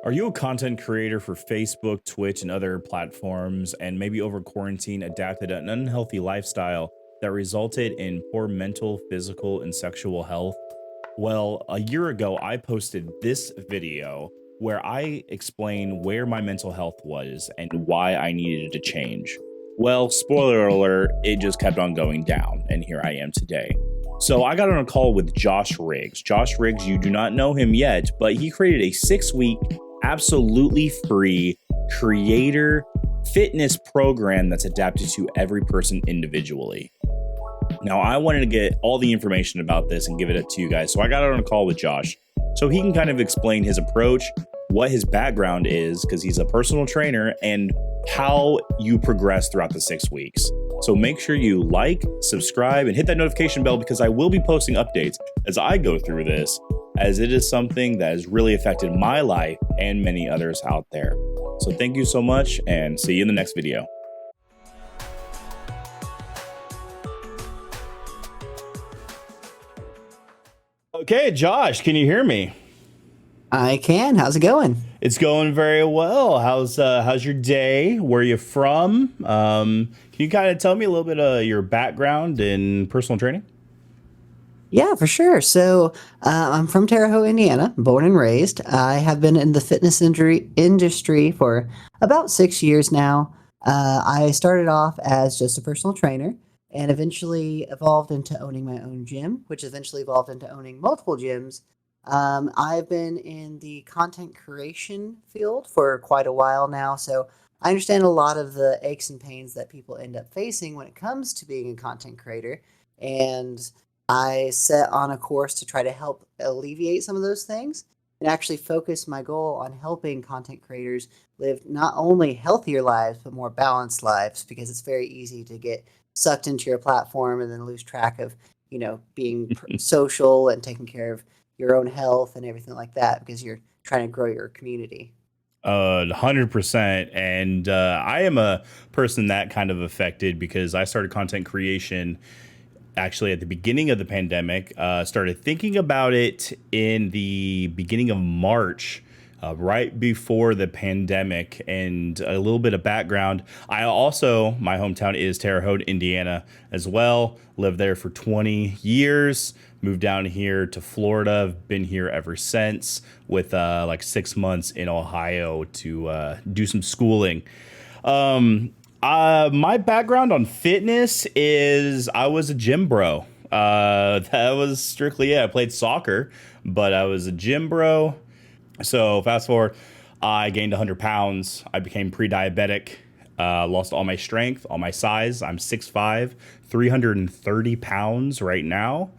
Are you a content creator for Facebook, Twitch, and other platforms, and maybe over quarantine adapted an unhealthy lifestyle that resulted in poor mental, physical, and sexual health? Well, a year ago, I posted this video where I explain where my mental health was and why I needed to change. Well, spoiler alert, it just kept on going down, and here I am today. So I got on a call with Josh Riggs. Josh Riggs, you do not know him yet, but he created a 6-week, absolutely free creator fitness program that's adapted to every person individually. Now, I wanted to get all the information about this and give it to you guys. So I got on a call with Josh so he can kind of explain his approach, what his background is, because he's a personal trainer, and how you progress throughout the 6 weeks. So make sure you like, subscribe, and hit that notification bell because I will be posting updates as I go through this, as it is something that has really affected my life and many others out there. So thank you so much, and see you in the next video. Okay, Josh, can you hear me? I can. How's it going? It's going very well. How's your day? Where are you from? Can you kind of tell me a little bit of your background in personal training? Yeah, for sure. I'm from Terre Haute, Indiana, born and raised. I have been in the fitness industry for about 6 years now. I started off as just a personal trainer and eventually evolved into owning my own gym, which eventually evolved into owning multiple gyms. I've been in the content creation field for quite a while now, so I understand a lot of the aches and pains that people end up facing when it comes to being a content creator. And I set on a course to try to help alleviate some of those things and actually focus my goal on helping content creators live not only healthier lives, but more balanced lives, because it's very easy to get sucked into your platform and then lose track of, being social and taking care of your own health and everything like that because you're trying to grow your community. 100%. And I am a person that kind of affected because I started content creation actually at the beginning of the pandemic. Started thinking about it in the beginning of March, right before the pandemic. And a little bit of background, my hometown is Terre Haute, Indiana as well. Lived there for 20 years. Moved down here to Florida. I've been here ever since, with like 6 months in Ohio to do some schooling. My background on fitness is I was a gym bro. That was strictly it. I played soccer, but I was a gym bro. So fast forward, I gained 100 pounds. I became pre-diabetic, lost all my strength, all my size. I'm 6'5", 330 pounds right now.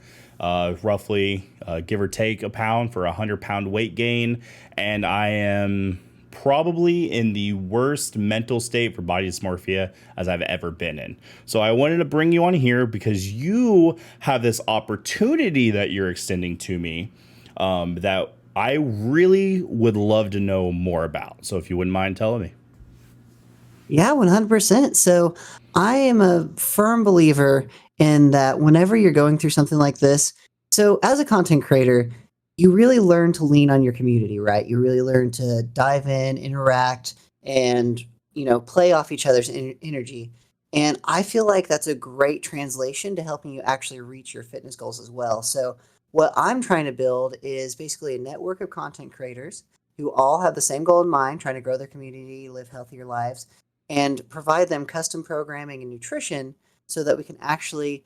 Roughly give or take a pound for a 100-pound weight gain. And I am probably in the worst mental state for body dysmorphia as I've ever been in. So I wanted to bring you on here because you have this opportunity that you're extending to me, that I really would love to know more about. So if you wouldn't mind telling me. Yeah, 100%. So I am a firm believer in that whenever you're going through something like this, so as a content creator, you really learn to lean on your community, right? You really learn to dive in, interact, and play off each other's energy. And I feel like that's a great translation to helping you actually reach your fitness goals as well. So what I'm trying to build is basically a network of content creators who all have the same goal in mind, trying to grow their community, live healthier lives, and provide them custom programming and nutrition so that we can actually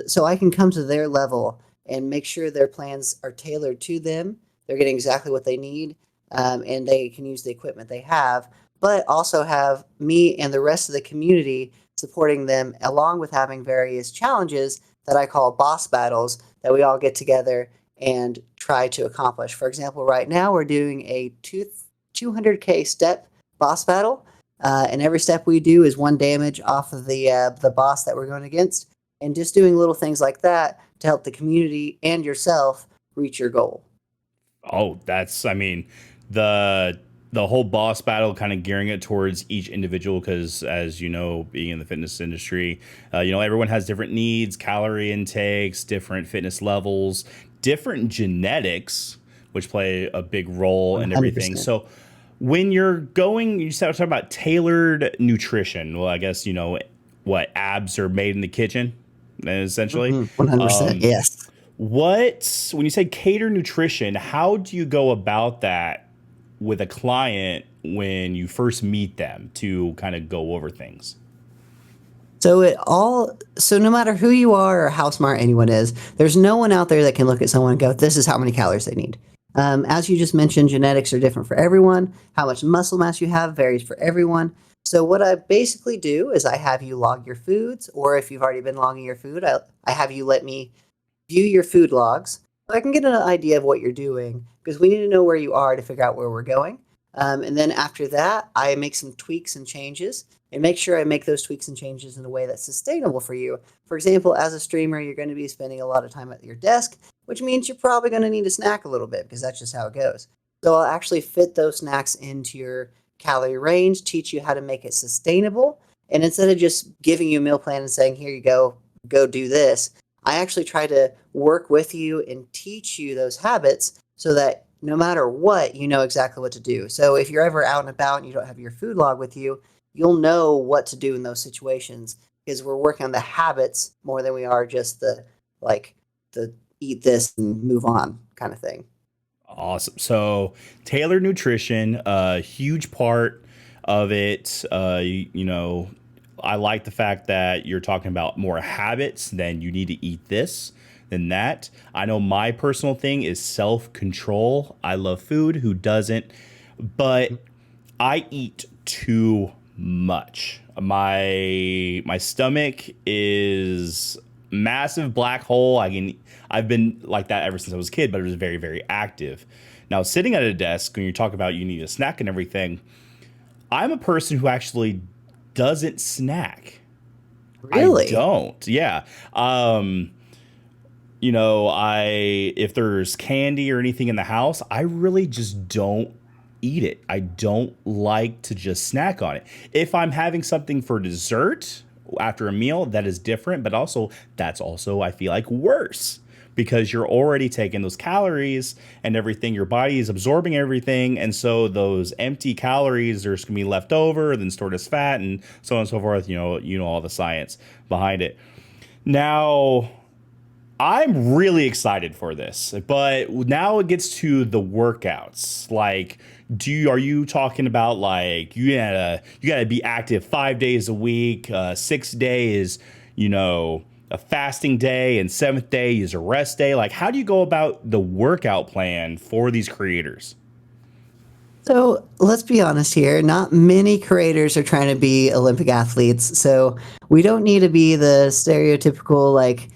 so I can come to their level and make sure their plans are tailored to them. They're getting exactly what they need, and they can use the equipment they have, but also have me and the rest of the community supporting them, along with having various challenges that I call boss battles that we all get together and try to accomplish. For example, right now we're doing a 200K step boss battle. And every step we do is one damage off of the boss that we're going against, and just doing little things like that to help the community and yourself reach your goal. Oh, the whole boss battle, kind of gearing it towards each individual, because as you know, being in the fitness industry, everyone has different needs, calorie intakes, different fitness levels, different genetics, which play a big role in everything. 100%. So when you're going, you start talking about tailored nutrition. Well, I guess, what abs are made in the kitchen, essentially. 100%. Um, Yes. when you say cater nutrition, how do you go about that with a client when you first meet them to kind of go over things? So no matter who you are or how smart anyone is, there's no one out there that can look at someone and go, this is how many calories they need. As you just mentioned, genetics are different for everyone. How much muscle mass you have varies for everyone. So what I basically do is I have you log your foods, or if you've already been logging your food, I have you let me view your food logs so I can get an idea of what you're doing because we need to know where you are to figure out where we're going. And then after that, I make some tweaks and changes and make sure I make those tweaks and changes in a way that's sustainable for you. For example, as a streamer, you're going to be spending a lot of time at your desk, which means you're probably going to need a snack a little bit because that's just how it goes. So I'll actually fit those snacks into your calorie range, teach you how to make it sustainable. And instead of just giving you a meal plan and saying, here you go do this, I actually try to work with you and teach you those habits so that no matter what, you know exactly what to do. So if you're ever out and about and you don't have your food log with you, you'll know what to do in those situations because we're working on the habits more than we are just the eat this and move on kind of thing. Awesome. So tailored nutrition, a huge part of it. I like the fact that you're talking about more habits than you need to eat this than that. I know my personal thing is self control. I love food. Who doesn't? But I eat too much. My stomach is massive black hole. I've been like that ever since I was a kid, but it was very, very active. Now, sitting at a desk, when you talk about you need a snack and everything, I'm a person who actually doesn't snack. I Really? don't. Yeah. I if there's candy or anything in the house, I really just don't eat it. I don't like to just snack on it. If I'm having something for dessert after a meal, that is different, but also that's also I feel like worse because you're already taking those calories and everything. Your body is absorbing everything, and so those empty calories are just gonna be left over, then stored as fat, and so on and so forth. You know all the science behind it. Now, I'm really excited for this, but now it gets to the workouts. Like, are you talking about like you gotta be active 5 days a week, 6 days, a fasting day, and seventh day is a rest day? Like, how do you go about the workout plan for these creators? So let's be honest here. Not many creators are trying to be Olympic athletes. So we don't need to be the stereotypical like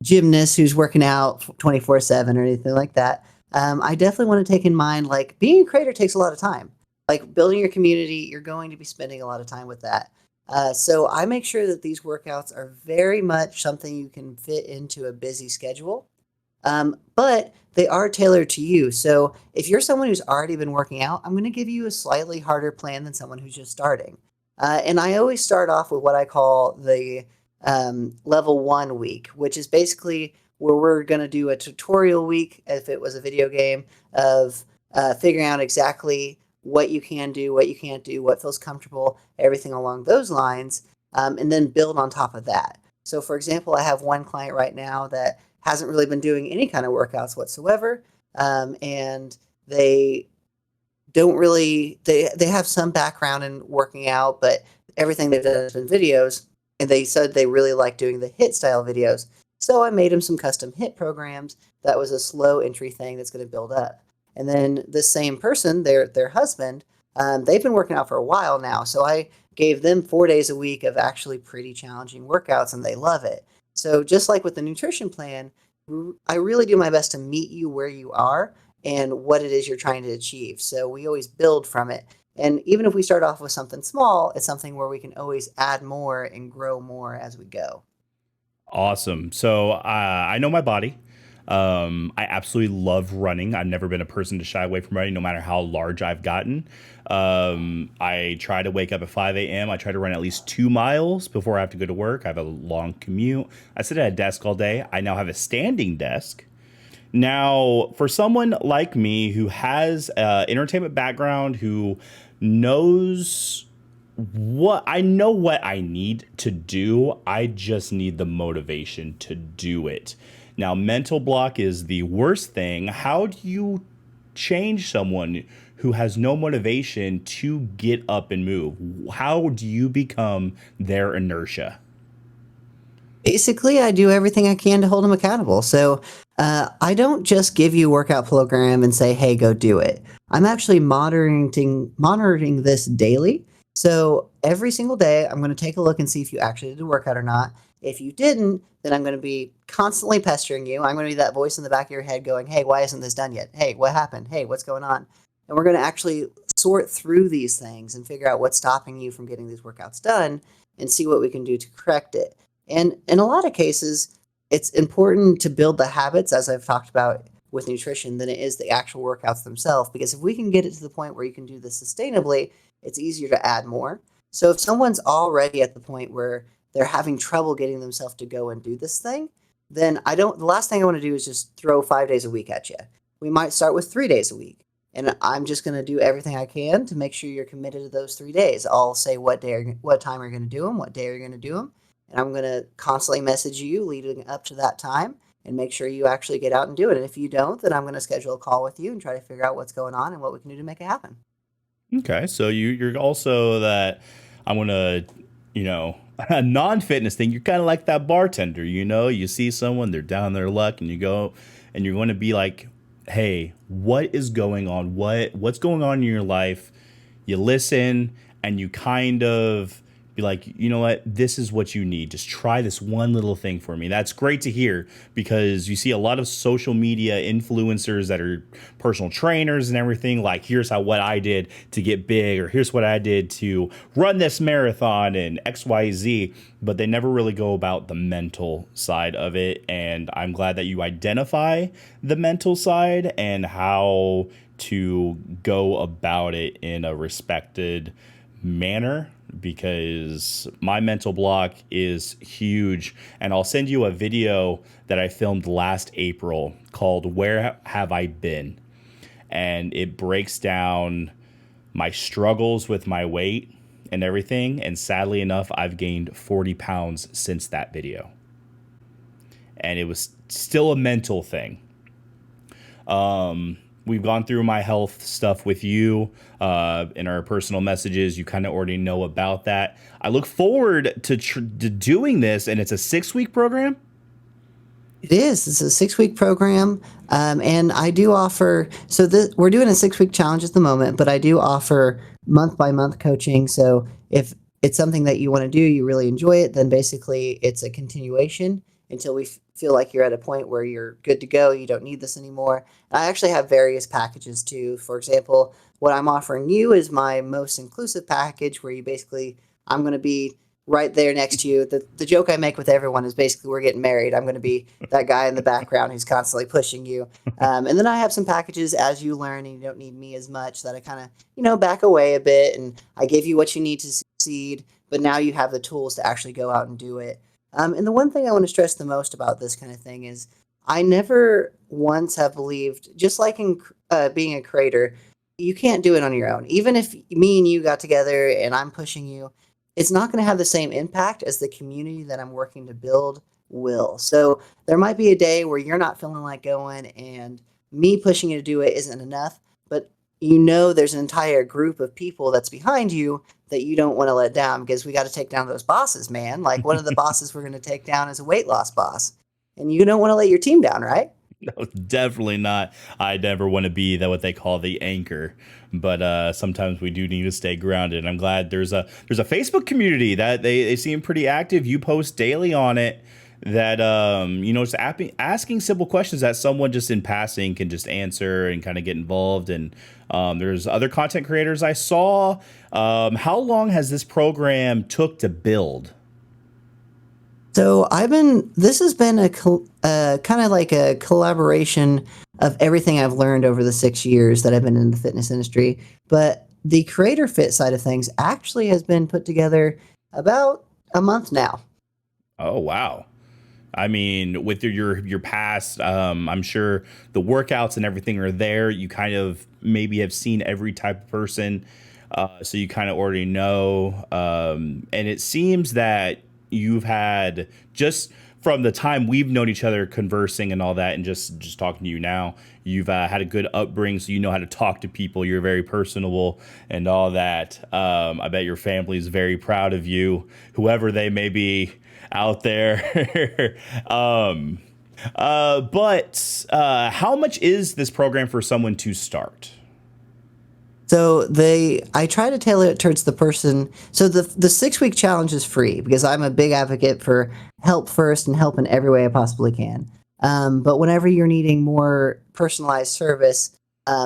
gymnast who's working out 24/7 or anything like that. I definitely want to take in mind like being a creator takes a lot of time. Like building your community, you're going to be spending a lot of time with that. So I make sure that these workouts are very much something you can fit into a busy schedule, but they are tailored to you. So if you're someone who's already been working out, I'm going to give you a slightly harder plan than someone who's just starting. And I always start off with what I call the level one week, which is basically where we're going to do a tutorial week, if it was a video game, of figuring out exactly what you can do, what you can't do, what feels comfortable, everything along those lines, and then build on top of that. So, for example, I have one client right now that hasn't really been doing any kind of workouts whatsoever, and they don't really they have some background in working out, but everything they've done has been videos, and they said they really like doing the hit style videos. So I made them some custom hit programs. That was a slow entry thing that's going to build up. And then the same person, their husband, they've been working out for a while now. So I gave them 4 days a week of actually pretty challenging workouts, and they love it. So just like with the nutrition plan, I really do my best to meet you where you are and what it is you're trying to achieve. So we always build from it. And even if we start off with something small, it's something where we can always add more and grow more as we go. Awesome. So I know my body. I absolutely love running. I've never been a person to shy away from running, no matter how large I've gotten. I try to wake up at 5 a.m. I try to run at least 2 miles before I have to go to work. I have a long commute. I sit at a desk all day. I now have a standing desk. Now, for someone like me who has an entertainment background, who knows what I need to do, I just need the motivation to do it. Now, mental block is the worst thing. How do you change someone who has no motivation to get up and move? How do you become their inertia? Basically, I do everything I can to hold them accountable. So I don't just give you a workout program and say, "Hey, go do it." I'm actually monitoring this daily. So every single day, I'm going to take a look and see if you actually did the workout or not. If you didn't, then I'm going to be constantly pestering you. I'm going to be that voice in the back of your head going, "Hey, why isn't this done yet? Hey, what happened? Hey, what's going on?" And we're going to actually sort through these things and figure out what's stopping you from getting these workouts done and see what we can do to correct it. And in a lot of cases, it's important to build the habits, as I've talked about with nutrition, than it is the actual workouts themselves. Because if we can get it to the point where you can do this sustainably, it's easier to add more. So if someone's already at the point where they're having trouble getting themselves to go and do this thing, then the last thing I want to do is just throw 5 days a week at you. We might start with 3 days a week. And I'm just going to do everything I can to make sure you're committed to those 3 days. I'll say what time are you going to do them, what day are you going to do them, and I'm going to constantly message you leading up to that time and make sure you actually get out and do it. And if you don't, then I'm going to schedule a call with you and try to figure out what's going on and what we can do to make it happen. Okay, so you're also that I'm gonna, a non-fitness thing. You're kind of like that bartender. You see someone, they're down their luck, and you go, and you're going to be like, "Hey, what is going on? What's going on in your life?" You listen, and you kind of be like, "You know what? This is what you need. Just try this one little thing for me." That's great to hear because you see a lot of social media influencers that are personal trainers and everything. Like, here's what I did to get big, or here's what I did to run this marathon and XYZ, but they never really go about the mental side of it. And I'm glad that you identify the mental side and how to go about it in a respected manner, because my mental block is huge. And I'll send you a video that I filmed last April called "Where Have I Been?" And it breaks down my struggles with my weight and everything. And sadly enough, I've gained 40 pounds since that video. And it was still a mental thing. We've gone through my health stuff with you in our personal messages. You kind of already know about that. I look forward to doing this, and it's a 6-week program. It is. It's a 6 week program. And I do offer, so we're doing a 6 week challenge at the moment, but I do offer month by month coaching. So if it's something that you want to do, you really enjoy it, then basically it's a continuation until we feel like you're at a point where you're good to go. You don't need this anymore. I actually have various packages too. For example, what I'm offering you is my most inclusive package where I'm going to be right there next to you. The joke I make with everyone is basically we're getting married. I'm going to be that guy in the background who's constantly pushing you. And then I have some packages as you learn and you don't need me as much, that I kind of, back away a bit, and I give you what you need to succeed, but now you have the tools to actually go out and do it. And the one thing I want to stress the most about this kind of thing is I never once have believed, just like in being a creator, you can't do it on your own. Even if me and you got together and I'm pushing you, it's not going to have the same impact as the community that I'm working to build will. So there might be a day where you're not feeling like going, and me pushing you to do it isn't enough, but there's an entire group of people that's behind you that you don't want to let down, because we got to take down those bosses, man. Like, one of the bosses we're going to take down is a weight loss boss, and you don't want to let your team down, right? No, definitely not. I never want to be that what they call the anchor, but sometimes we do need to stay grounded. And I'm glad there's a Facebook community that they seem pretty active. You post daily on it. That just asking simple questions that someone just in passing can just answer and kind of get involved. And there's other content creators I saw. How long has this program took to build? So this has been kind of like a collaboration of everything I've learned over the 6 years that I've been in the fitness industry. But the creator fit side of things actually has been put together about a month now. Oh, wow. I mean, with your past, I'm sure the workouts and everything are there. You kind of maybe have seen every type of person, so you kind of already know. And it seems that you've had just from the time we've known each other, conversing and all that, and just talking to you now, you've had a good upbringing, so you know how to talk to people. You're very personable and all that. I bet your family is very proud of you, whoever they may be out there. But how much is this program for someone to start? So I try to tailor it towards the person. So the 6 week challenge is free because I'm a big advocate for help first and help in every way I possibly can. But whenever you're needing more personalized service,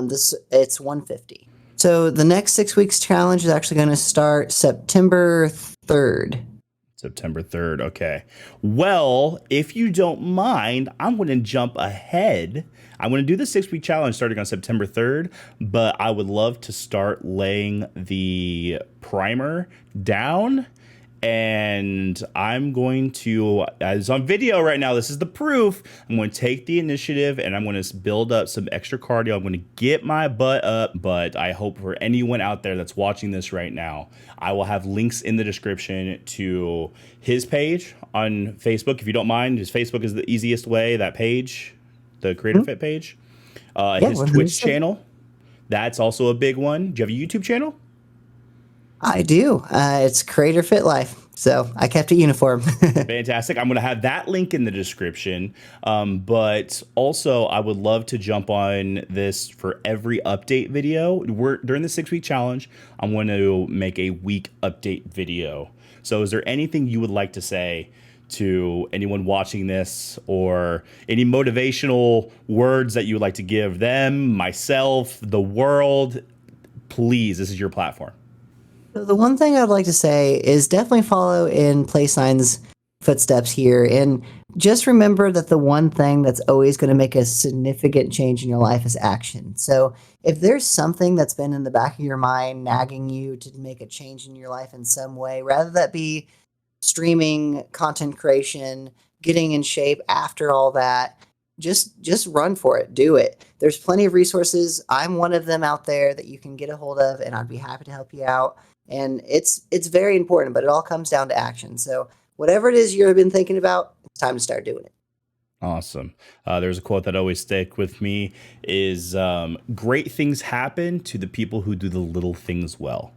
this it's 150. So the next 6 weeks challenge is actually going to start September 3rd. September 3rd. Okay. Well, if you don't mind, I'm going to jump ahead. I'm going to do the 6 week challenge starting on September 3rd, but I would love to start laying the primer down. And I'm going to, as on video right now, this is the proof. I'm going to take the initiative and I'm going to build up some extra cardio. I'm going to get my butt up. But I hope for anyone out there that's watching this right now, I will have links in the description to his page on Facebook. If you don't mind, his Facebook is the easiest way, that page, the Creator Fit page. Yeah, His Twitch 100%. channel, that's also a big one. Do you have a YouTube channel? I do. It's Creator Fit Life. So I kept it uniform. Fantastic. I'm going to have that link in the description. But also, I would love to jump on this for every update video. During the 6 week challenge, I'm going to make a week update video. So is there anything you would like to say to anyone watching this, or any motivational words that you would like to give them, myself, the world? Please, this is your platform. So the one thing I'd like to say is definitely follow in Playsigns' footsteps here, and just remember that the one thing that's always going to make a significant change in your life is action. So if there's something that's been in the back of your mind nagging you to make a change in your life in some way, rather that be streaming, content creation, getting in shape after all that, just run for it. Do it. There's plenty of resources. I'm one of them out there that you can get a hold of, and I'd be happy to help you out. And it's very important, but it all comes down to action. So whatever it is you've been thinking about, it's time to start doing it. Awesome. There's a quote that always stick with me is great things happen to the people who do the little things well.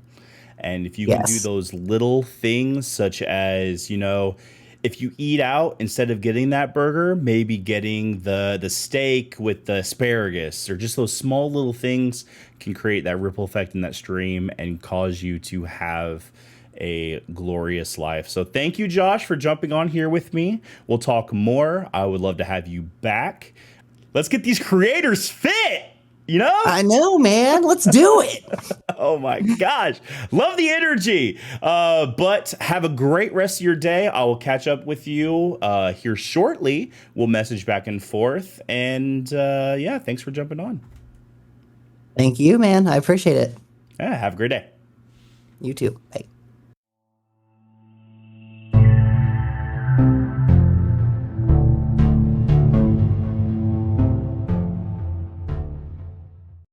And if you can do Yes. those little things, such as, if you eat out, instead of getting that burger, maybe getting the steak with the asparagus, or just those small little things can create that ripple effect in that stream and cause you to have a glorious life. So thank you, Josh, for jumping on here with me. We'll talk more. I would love to have you back. Let's get these creators fit. I know, man. Let's do it. Oh my gosh. Love the energy. But have a great rest of your day. I will catch up with you here shortly. We'll message back and forth. And yeah, thanks for jumping on. Thank you, man. I appreciate it. Yeah, have a great day. You too. Bye.